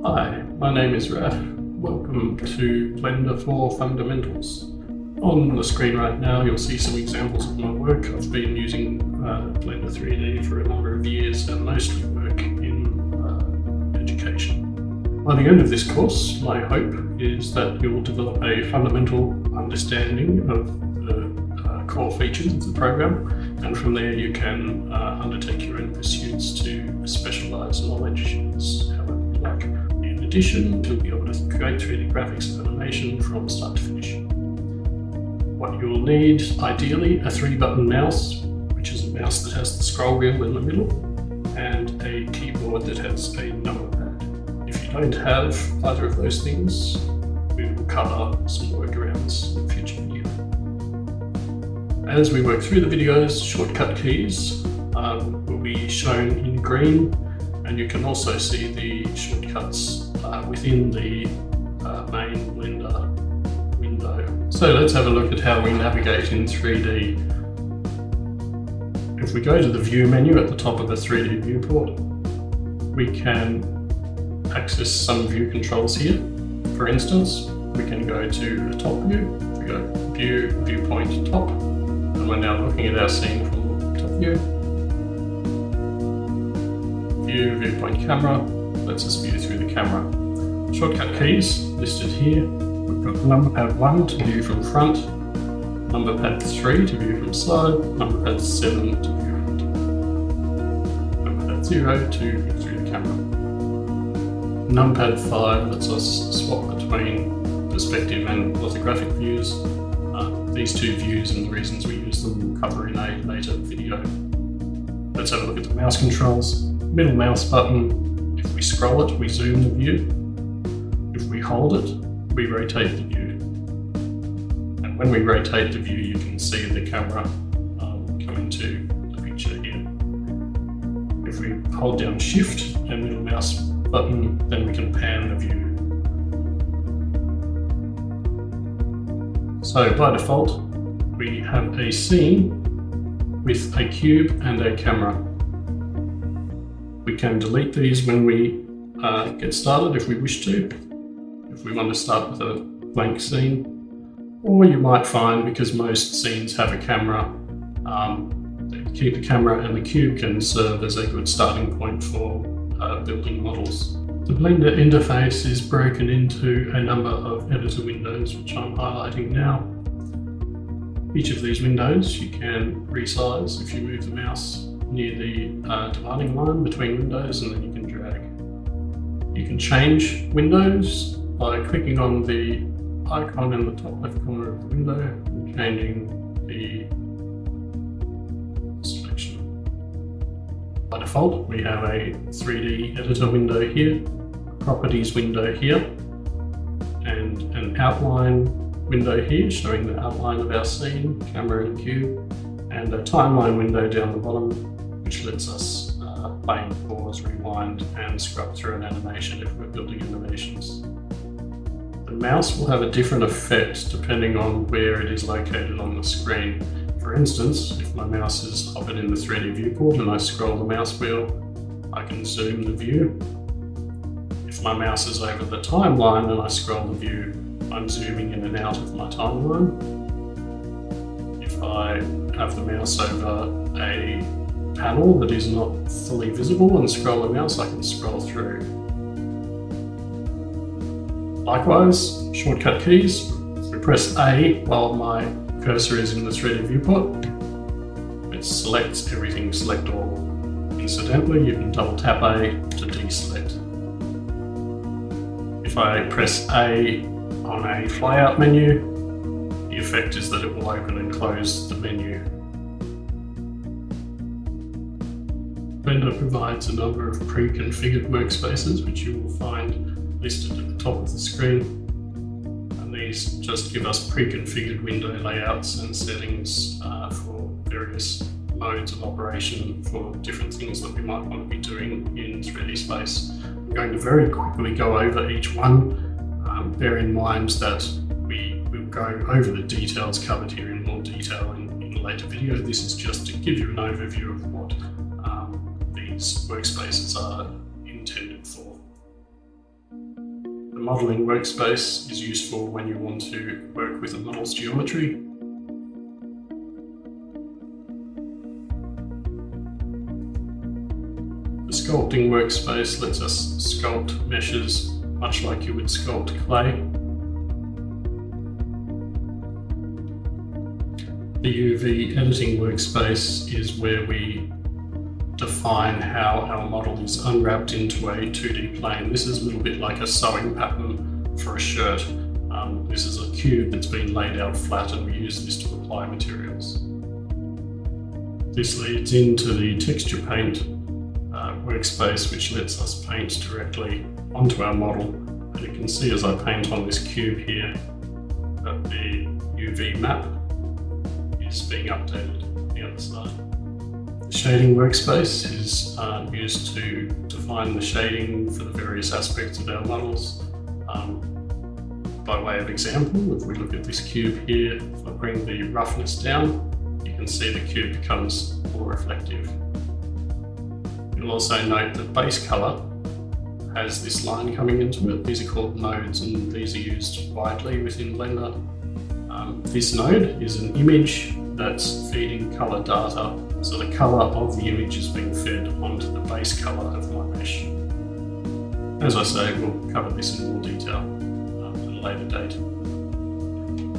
Hi, my name is Raf. Welcome to Blender for Fundamentals. On the screen right now you'll see some examples of my work. I've been using Blender 3D for a number of years and mostly work in education. By the end of this course, my hope is that you'll develop a fundamental understanding of the core features of the program, and from there you can undertake your own pursuits to specialise knowledge however you like. In addition, you'll be able to create 3D graphics and animation from start to finish. What you'll need, ideally, a 3-button mouse, which is a mouse that has the scroll wheel in the middle, and a keyboard that has a number pad. If you don't have either of those things, we will cover some workarounds in future video. As we work through the videos, shortcut keys will be shown in green, and you can also see the shortcuts within the main Blender window. So let's have a look at how we navigate in 3D. If we go to the View menu at the top of the 3D viewport, we can access some view controls here. For instance, we can go to the top view. We go View, Viewpoint, Top, and we're now looking at our scene from top view. View, Viewpoint, Camera lets us view through the camera. Shortcut keys listed here. We've got number pad 1 to view from front, number pad 3 to view from side, number pad 7 to view from top, number pad 0 to view through the camera. Numpad 5 lets us swap between perspective and lithographic views. These two views and the reasons we use them we'll cover in a later video. Let's have a look at the mouse controls. Middle mouse button, if we scroll it, we zoom the view. If we hold it, we rotate the view. And when we rotate the view, you can see the camera come into the picture here. If we hold down Shift and middle mouse button, then we can pan the view. So by default, we have a scene with a cube and a camera. We can delete these when we get started if we wish to, if we want to start with a blank scene. Or you might find, because most scenes have a camera, keep the camera and the cube can serve as a good starting point for building models. The Blender interface is broken into a number of editor windows, which I'm highlighting now. Each of these windows you can resize if you move the mouse near the dividing line between windows, and then you can drag. You can change windows by clicking on the icon in the top left corner of the window and changing the selection. By default, we have a 3D editor window here, a properties window here, and an outline window here showing the outline of our scene, camera and cube, and a timeline window down the bottom which lets us play, pause, rewind and scrub through an animation if we're building animations. The mouse will have a different effect depending on where it is located on the screen. For instance, if my mouse is hovered in the 3D viewport and I scroll the mouse wheel, I can zoom the view. If my mouse is over the timeline and I scroll the view, I'm zooming in and out of my timeline. If I have the mouse over a panel that is not fully visible and scroll the mouse, I can scroll through. Likewise, shortcut keys. If we press A while my cursor is in the 3D viewport, it selects everything, select all. Incidentally, you can double tap A to deselect. If I press A on a flyout menu, the effect is that it will open and close the menu. Blender provides a number of pre-configured workspaces which you will find listed at the top of the screen, and these just give us pre-configured window layouts and settings for various modes of operation for different things that we might want to be doing in 3D space. I'm going to very quickly go over each one. Bear in mind that we will go over the details covered here in more detail in a later video. This is just to give you an overview of what these workspaces are intended for. modelling workspace is useful when you want to work with a model's geometry. The sculpting workspace lets us sculpt meshes much like you would sculpt clay. The UV editing workspace is where we define how our model is unwrapped into a 2D plane. This is a little bit like a sewing pattern for a shirt. This is a cube that's been laid out flat, and we use this to apply materials. This leads into the texture paint workspace, which lets us paint directly onto our model. And you can see as I paint on this cube here that the UV map is being updated on the other side. The shading workspace is used to define the shading for the various aspects of our models. By way of example, if we look at this cube here, if I bring the roughness down, you can see the cube becomes more reflective. You'll also note that base color has this line coming into it. These are called nodes, and these are used widely within Blender. This node is an image that's feeding color data, so the color of the image is being fed onto the base color of my mesh. As I say, we'll cover this in more detail at a later date.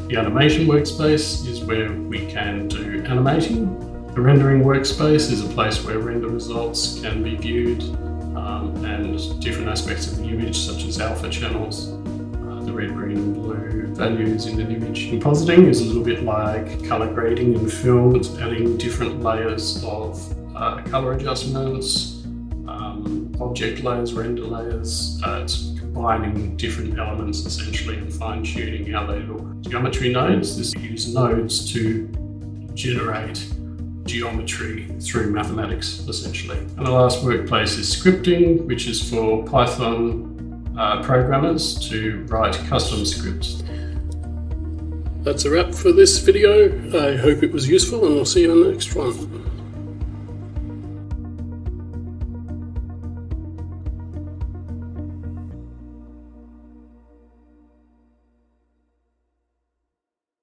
The animation workspace is where we can do animating. The rendering workspace is a place where render results can be viewed and different aspects of the image, such as alpha channels, the red, green and blue values in an image. Compositing is a little bit like color grading in film. It's adding different layers of color adjustments, object layers, render layers. It's combining different elements essentially and fine-tuning how they look. Geometry nodes, this use nodes to generate geometry through mathematics essentially. And the last workplace is scripting, which is for Python programmers to write custom scripts. That's a wrap for this video. I hope it was useful, and we'll see you on the next one.